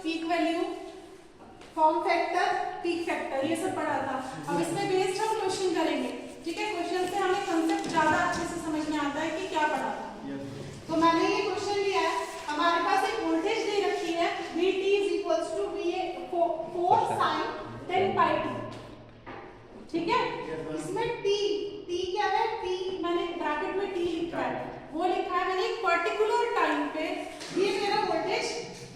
Peak value, form factor, peak factor, ये सब पढ़ा था। अब इसमें बेस्ड हम क्वेश्चन करेंगे, ठीक है। क्वेश्चन से हमें कंसेप्ट ज्यादा अच्छे से समझ में आता है कि क्या पढ़ा था। तो मैंने ये क्वेश्चन लिया है, हमारे पास एक वोल्टेज दे रखी है Vt = VA 4 sin 10 pi t, ठीक है। इसमें t क्या है, t मैंने ब्रैकेट में t लिखा है, वो लिखा है मैंने एक पर्टिकुलर टाइम पे ये मेरा वोल्टेज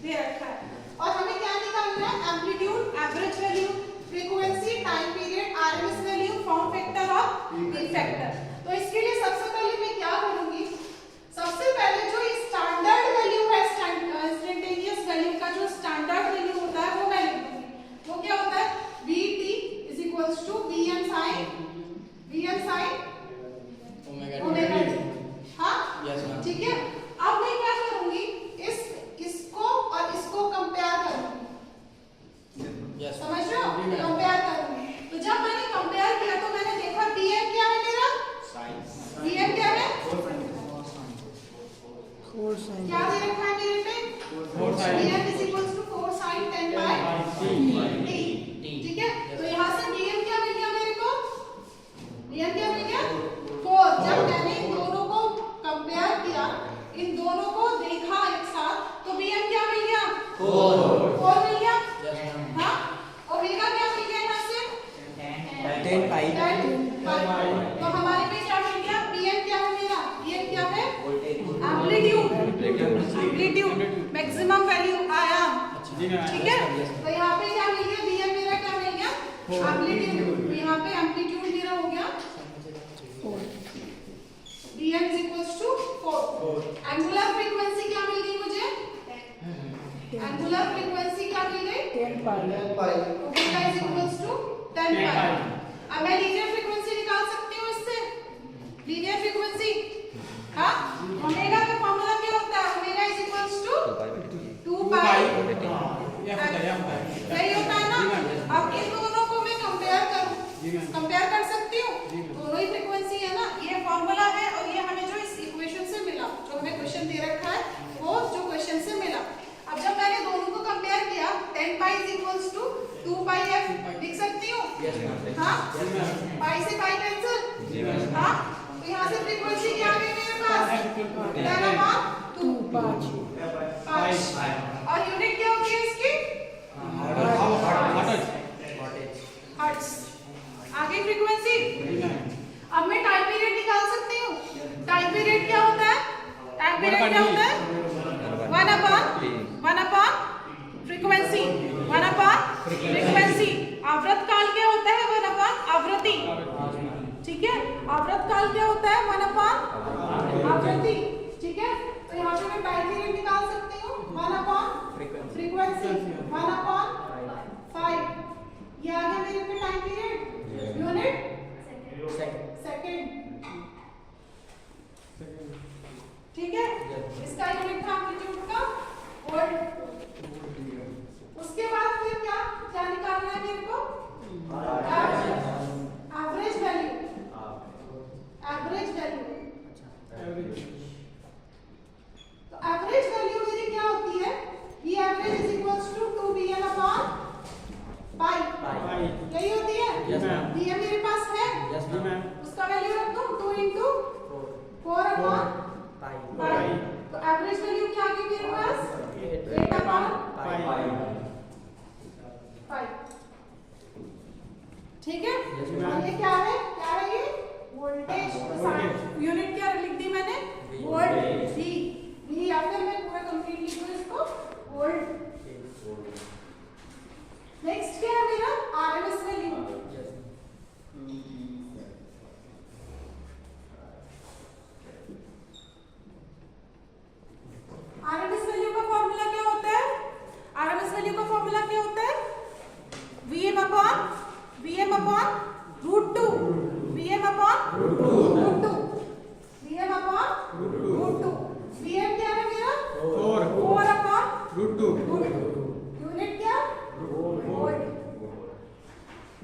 दे रखा है। और हमें क्या निकालना है, amplitude, average value, frequency, time period, RMS value, form factor और पीक फैक्टर। तो इसके लिए सबसे पहले मैं क्या करूंगी, सबसे पहले जो स्टैंडर्ड वैल्यू है, इंस्टेंटेनियस वैल्यू का जो स्टैंडर्ड वैल्यू होता है वो मैं लिख दूंगी। वो क्या होता है, Vt = Vm sin omega t, हाँ ठीक है। अब मैं क्या करूंगी, इसको और इसको कंपेयर करूंगी, समझ रहे हो, कंपेयर करूंगी। तो जब मैंने कंपेयर किया तो मैंने देखा Vm क्या है मेरा, Vm क्या है, क्या दे रखा है मेरे पे, Vm = 4 sin 10 pi t, ठीक है। तो यहाँ से Vm क्या मिल गया मेरे को, Vm क्या मिल गया 4। जब मैंने इन दोनों को कंपेयर किया, इन दोनों को देखा एक साथ, तो Vm क्या मिल गया 4 मिल गया, हाँ। ओमेगा क्या मिल गया यहाँ से 10 pi। तो हमारे पे क्या मिल गया, Vm क्या है मेरा, Vm क्या है एम्पलीट्यूड, मैक्सिमम वैल्यू आयाम, ठीक है। तो यहाँ पे क्या मिल गया, Vm मेरा क्या मिल गया एम्पलीट्यूड, यहाँ पे एम्पलीट्यूड मेरा हो गया 4, Vm = 4। एंगुलर फ्रीक्वेंसी क्या मिल गई मुझे, एंगुलर फ्रीक्वेंसी क्या मिल गई 10 pi, ओमेगा = 10 pi। अब मैं लीनियर फ्रीक्वेंसी निकाल सकती हूँ इससे, लीनियर फ्रीक्वेंसी, हाँ। ओमेगा का फॉर्मूला क्या होता है, ओमेगा = 2 pi, यही होता है ना। अब इन दोनों को मैं कंपेयर कर सकती हूँ, दोनों ही फ्रीक्वेंसी है ना, ये फॉर्मूला है और ये हमें जो इस इक्वेशन से मिला, जो हमें क्वेश्चन दे रखा है वो जो क्वेश्चन से मिला। अब जब मैंने दोनों को कंपेयर किया, 10 pi = 2 pi f लिख सकती हूँ, हाँ। पाई से पाई कैंसिल, हाँ। तो यहाँ से फ्रीक्वेंसी क्या आ गई मेरे पास 10/2, 5। और यूनिट क्या होती है इसकी, हर्ट्ज। आगे फ्रीक्वेंसी, अब मैं टाइम पीरियड निकाल सकती हूँ। टाइम पीरियड क्या होता है, टाइम पीरियड क्या होता है 1/1/फ्रीक्वेंसी, 1/फ्रीक्वेंसी। आवृत काल क्या होता है 1/आवृत्ति, ठीक है। आवृत काल क्या होता है 1/आवृत्ति, ठीक है। तो यहाँ पे मैं टाइम पीरियड निकाल सकती हूँ 1/फ्रीक्वेंसी, 1/5। ये आ गया मेरे पे टाइम पीरियड, यूनिट सेकंड, ठीक है। इसका यूनिट था एम्पलीट्यूड का वोल्ट। उसके बाद फिर क्या निकालना है मेरे को, एवरेज वैल्यू, तो एवरेज वैल्यू मेरी क्या होती है, V average = 2Vm/pi, यही होती है। Vm मेरे पास है, उसका वैल्यू रख दूं 2 × 4/pi। तो एवरेज वैल्यू क्या आ गई मेरे पास 8/pi, ठीक है। और ये क्या है ये वोल्टेज, यूनिट क्या लिख दी मैंने, वोल्ट, V, या फिर मैं पूरा कंप्लीट लिख दूं इसको वोल्ट। नेक्स्ट क्या है मेरा आरएमएस वैल्यू, आरएमएस वैल्यू का फॉर्मूला क्या होता है, आरएमएस वैल्यू का फॉर्मूला क्या होता है Vm/√2, Vm क्या है मेरा 4/√2, यूनिट क्या वोल्ट।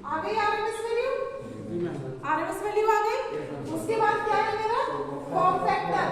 आ गई आरएमएस वैल्यू आ गई। उसके बाद क्या है मेरा फॉर्म फैक्टर,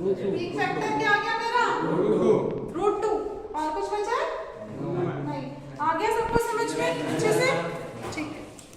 पीक फैक्टर क्या आ गया मेरा